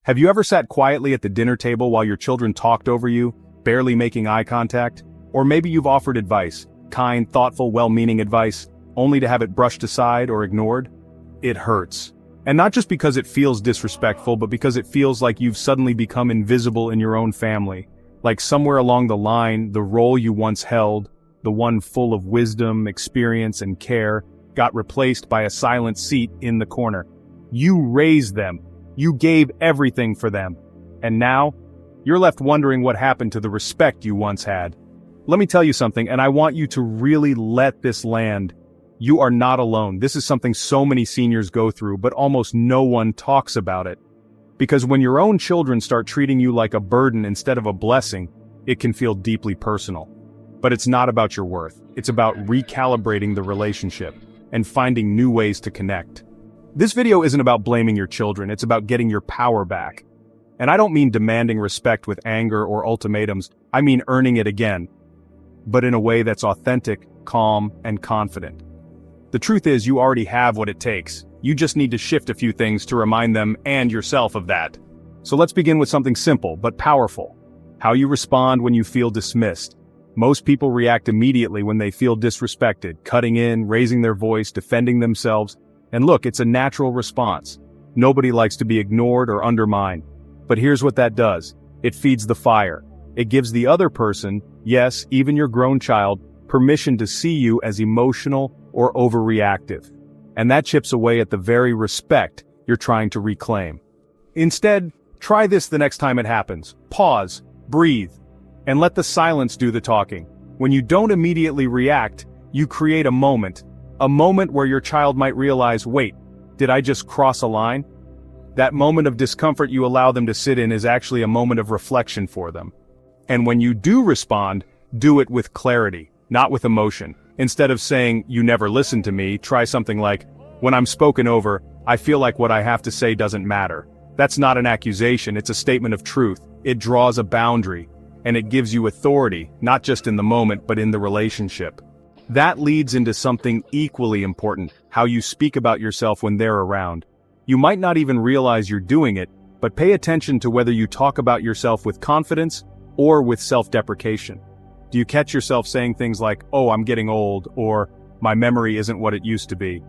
Have you ever sat quietly at the dinner table while your children talked over you, barely making eye contact? Or maybe you've offered advice, kind, thoughtful, well-meaning advice, only to have it brushed aside or ignored? It hurts. And not just because it feels disrespectful, but because it feels like you've suddenly become invisible in your own family. Like somewhere along the line, the role you once held, the one full of wisdom, experience, and care, got replaced by a silent seat in the corner. You raised them. You gave everything for them. And now, you're left wondering what happened to the respect you once had. Let me tell you something, and I want you to really let this land. You are not alone. This is something so many seniors go through, but almost no one talks about it. Because when your own children start treating you like a burden instead of a blessing, it can feel deeply personal. But it's not about your worth. It's about recalibrating the relationship and finding new ways to connect. This video isn't about blaming your children, it's about getting your power back. And I don't mean demanding respect with anger or ultimatums, I mean earning it again. But in a way that's authentic, calm, and confident. The truth is, you already have what it takes. You just need to shift a few things to remind them and yourself of that. So let's begin with something simple but powerful. How you respond when you feel dismissed. Most people react immediately when they feel disrespected, cutting in, raising their voice, defending themselves. And look, it's a natural response. Nobody likes to be ignored or undermined. But here's what that does. It feeds the fire. It gives the other person, yes, even your grown child, permission to see you as emotional or overreactive. And that chips away at the very respect you're trying to reclaim. Instead, try this the next time it happens. Pause, breathe, and let the silence do the talking. When you don't immediately react, you create a moment where your child might realize, wait, did I just cross a line? That moment of discomfort you allow them to sit in is actually a moment of reflection for them. And when you do respond, do it with clarity, not with emotion. Instead of saying, you never listened to me, try something like, when I'm spoken over, I feel like what I have to say doesn't matter. That's not an accusation, it's a statement of truth. It draws a boundary, and it gives you authority, not just in the moment, but in the relationship. That leads into something equally important, how you speak about yourself when they're around. You might not even realize you're doing it, but pay attention to whether you talk about yourself with confidence or with self-deprecation. Do you catch yourself saying things like, oh, I'm getting old, or my memory isn't what it used to be?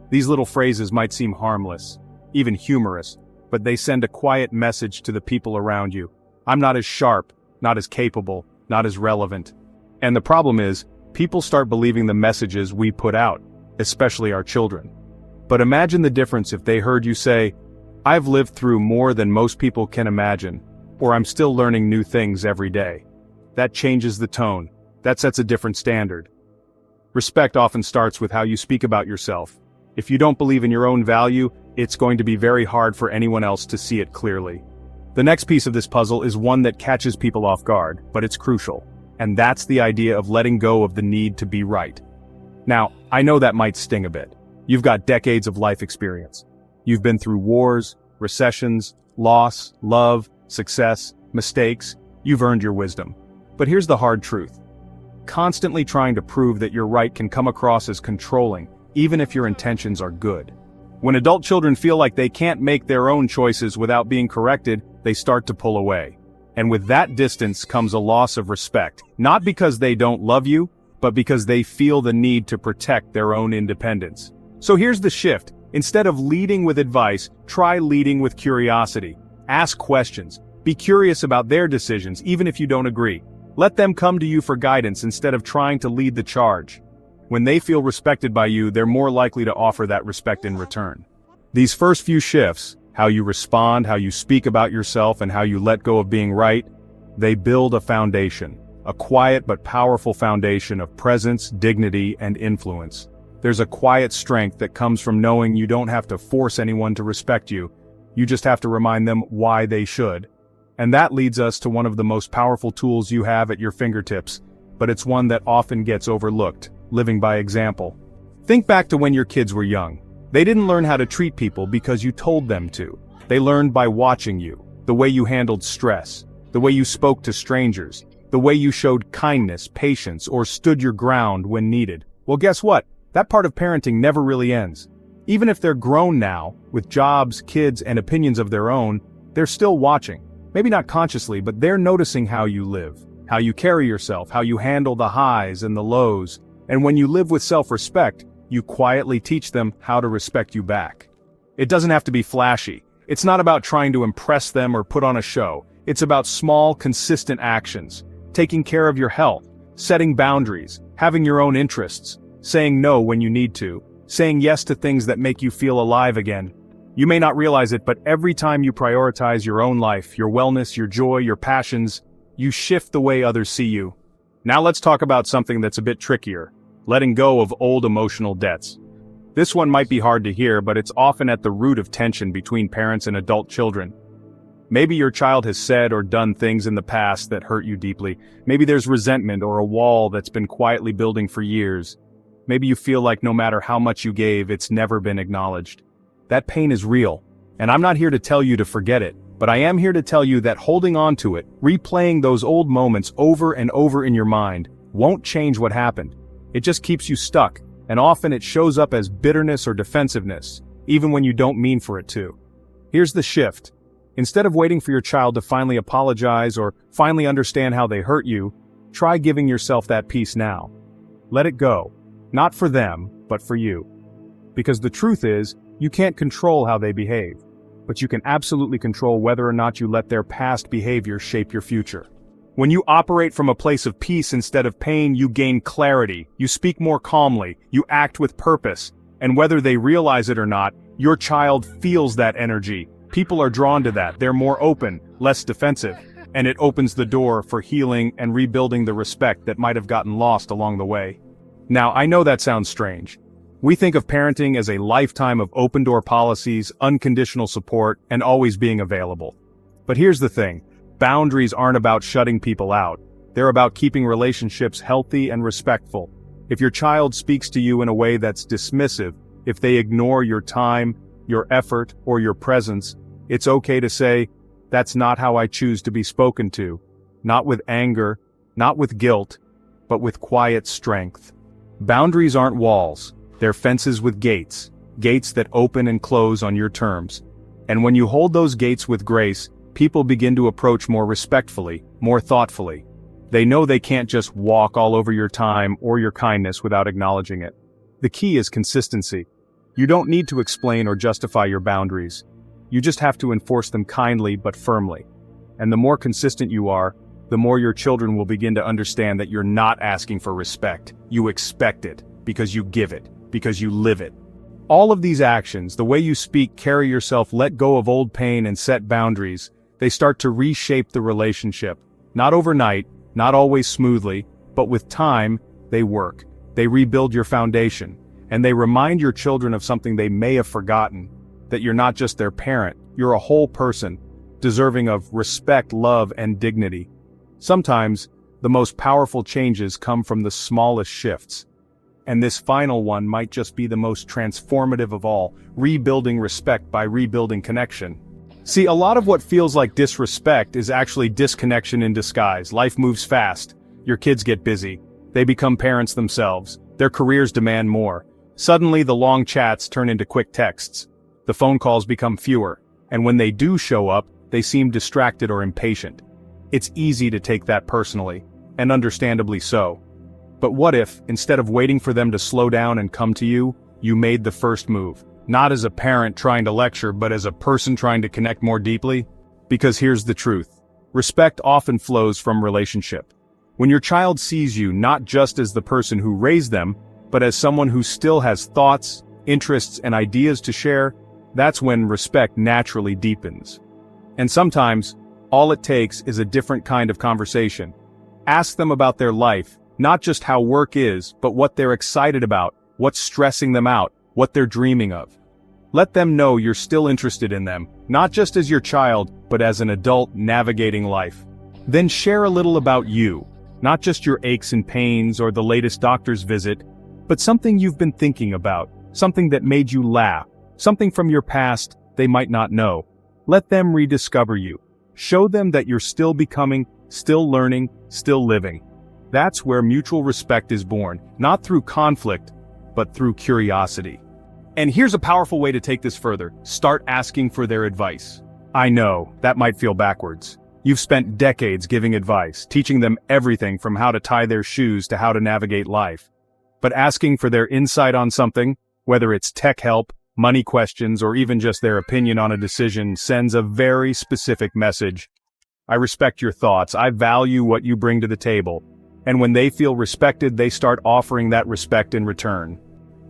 These little phrases might seem harmless, even humorous, but they send a quiet message to the people around you. I'm not as sharp, not as capable, not as relevant. And the problem is, people start believing the messages we put out, especially our children. But imagine the difference if they heard you say, I've lived through more than most people can imagine, or I'm still learning new things every day. That changes the tone. That sets a different standard. Respect often starts with how you speak about yourself. If you don't believe in your own value, it's going to be very hard for anyone else to see it clearly. The next piece of this puzzle is one that catches people off guard, but it's crucial. And that's the idea of letting go of the need to be right. Now, I know that might sting a bit. You've got decades of life experience. You've been through wars, recessions, loss, love, success, mistakes. You've earned your wisdom. But here's the hard truth. Constantly trying to prove that you're right can come across as controlling, even if your intentions are good. When adult children feel like they can't make their own choices without being corrected, they start to pull away. And with that distance comes a loss of respect, not because they don't love you, but because they feel the need to protect their own independence. So here's the shift. Instead of leading with advice, try leading with curiosity. Ask questions. Be curious about their decisions, even if you don't agree. Let them come to you for guidance instead of trying to lead the charge. When they feel respected by you, they're more likely to offer that respect in return. These first few shifts, how you respond, how you speak about yourself, and how you let go of being right, they build a foundation. A quiet but powerful foundation of presence, dignity, and influence. There's a quiet strength that comes from knowing you don't have to force anyone to respect you. You just have to remind them why they should. And that leads us to one of the most powerful tools you have at your fingertips, but it's one that often gets overlooked: living by example. Think back to when your kids were young. They didn't learn how to treat people because you told them to. They learned by watching you, the way you handled stress, the way you spoke to strangers, the way you showed kindness, patience, or stood your ground when needed. Well, guess what? That part of parenting never really ends. Even if they're grown now, with jobs, kids, and opinions of their own, They're still watching. Maybe not consciously, but they're noticing how you live, how you carry yourself, how you handle the highs and the lows. And when you live with self-respect, you quietly teach them how to respect you back. It doesn't have to be flashy. It's not about trying to impress them or put on a show. It's about small, consistent actions. Taking care of your health, setting boundaries, having your own interests, saying no when you need to, saying yes to things that make you feel alive again. You may not realize it, but every time you prioritize your own life, your wellness, your joy, your passions, you shift the way others see you. Now let's talk about something that's a bit trickier: letting go of old emotional debts. This one might be hard to hear, but it's often at the root of tension between parents and adult children. Maybe your child has said or done things in the past that hurt you deeply. Maybe there's resentment or a wall that's been quietly building for years. Maybe you feel like no matter how much you gave, it's never been acknowledged. That pain is real, and I'm not here to tell you to forget it, but I am here to tell you that holding on to it, replaying those old moments over and over in your mind, won't change what happened. It just keeps you stuck, and often it shows up as bitterness or defensiveness, even when you don't mean for it to. Here's the shift. Instead of waiting for your child to finally apologize or finally understand how they hurt you, try giving yourself that peace now. Let it go. Not for them, but for you. Because the truth is, you can't control how they behave, but you can absolutely control whether or not you let their past behavior shape your future. When you operate from a place of peace instead of pain, you gain clarity, you speak more calmly, you act with purpose, and whether they realize it or not, your child feels that energy. People are drawn to that. They're more open, less defensive, and it opens the door for healing and rebuilding the respect that might have gotten lost along the way. Now, I know that sounds strange. We think of parenting as a lifetime of open-door policies, unconditional support, and always being available. But here's the thing. Boundaries aren't about shutting people out. They're about keeping relationships healthy and respectful. If your child speaks to you in a way that's dismissive, if they ignore your time, your effort, or your presence, it's okay to say, "That's not how I choose to be spoken to." Not with anger, not with guilt, but with quiet strength. Boundaries aren't walls. They're fences with gates, gates that open and close on your terms. And when you hold those gates with grace, people begin to approach more respectfully, more thoughtfully. They know they can't just walk all over your time or your kindness without acknowledging it. The key is consistency. You don't need to explain or justify your boundaries. You just have to enforce them kindly but firmly. And the more consistent you are, the more your children will begin to understand that you're not asking for respect. You expect it, because you give it, because you live it. All of these actions, the way you speak, carry yourself, let go of old pain and set boundaries, they start to reshape the relationship. Not overnight, not always smoothly, but with time, they work. They rebuild your foundation, and they remind your children of something they may have forgotten, that you're not just their parent, you're a whole person, deserving of respect, love, and dignity. Sometimes, the most powerful changes come from the smallest shifts. And this final one might just be the most transformative of all, rebuilding respect by rebuilding connection. See, a lot of what feels like disrespect is actually disconnection in disguise. Life moves fast. Your kids get busy. They become parents themselves. Their careers demand more. Suddenly, the long chats turn into quick texts. The phone calls become fewer. And when they do show up, they seem distracted or impatient. It's easy to take that personally, and understandably so. But what if, instead of waiting for them to slow down and come to you, you made the first move? Not as a parent trying to lecture, but as a person trying to connect more deeply? Because here's the truth. Respect often flows from relationship. When your child sees you not just as the person who raised them, but as someone who still has thoughts, interests, and ideas to share, that's when respect naturally deepens. And sometimes, all it takes is a different kind of conversation. Ask them about their life, not just how work is, but what they're excited about, what's stressing them out, what they're dreaming of. Let them know you're still interested in them, not just as your child, but as an adult navigating life. Then share a little about you, not just your aches and pains or the latest doctor's visit, but something you've been thinking about, something that made you laugh, something from your past they might not know. Let them rediscover you. Show them that you're still becoming, still learning, still living. That's where mutual respect is born, not through conflict, but through curiosity. And here's a powerful way to take this further. Start asking for their advice. I know, that might feel backwards. You've spent decades giving advice, teaching them everything from how to tie their shoes to how to navigate life. But asking for their insight on something, whether it's tech help, money questions, or even just their opinion on a decision, sends a very specific message. I respect your thoughts, I value what you bring to the table. And when they feel respected, they start offering that respect in return.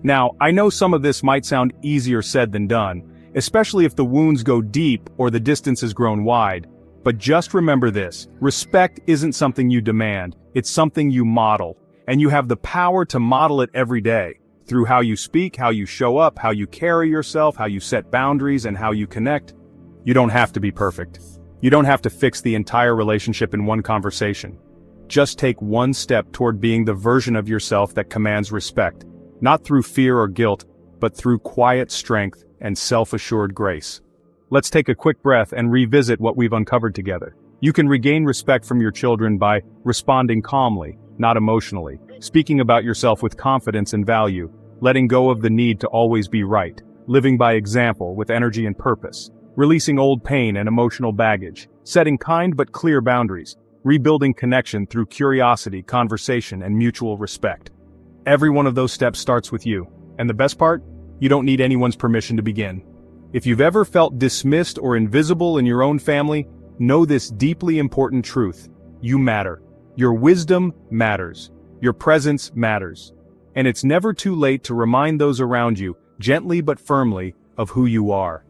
Now, I know some of this might sound easier said than done, especially if the wounds go deep or the distance has grown wide. But just remember this, respect isn't something you demand, it's something you model. And you have the power to model it every day, through how you speak, how you show up, how you carry yourself, how you set boundaries, and how you connect. You don't have to be perfect. You don't have to fix the entire relationship in one conversation. Just take one step toward being the version of yourself that commands respect, not through fear or guilt, but through quiet strength and self-assured grace. Let's take a quick breath and revisit what we've uncovered together. You can regain respect from your children by responding calmly, not emotionally, speaking about yourself with confidence and value, letting go of the need to always be right, living by example with energy and purpose, releasing old pain and emotional baggage, setting kind but clear boundaries, rebuilding connection through curiosity, conversation, and mutual respect. Every one of those steps starts with you. And the best part? You don't need anyone's permission to begin. If you've ever felt dismissed or invisible in your own family, know this deeply important truth. You matter. Your wisdom matters. Your presence matters. And it's never too late to remind those around you, gently but firmly, of who you are.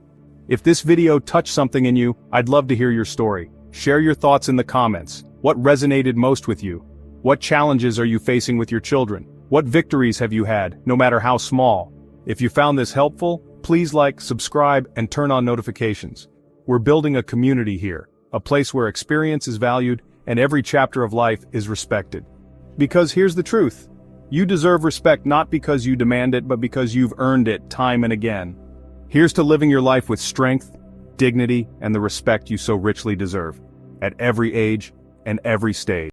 If this video touched something in you, I'd love to hear your story. Share your thoughts in the comments. What resonated most with you? What challenges are you facing with your children? What victories have you had, no matter how small? If you found this helpful, please like, subscribe, and turn on notifications. We're building a community here, a place where experience is valued and every chapter of life is respected. Because here's the truth. You deserve respect not because you demand it, but because you've earned it time and again. Here's to living your life with strength, dignity, and the respect you so richly deserve, at every age and every stage.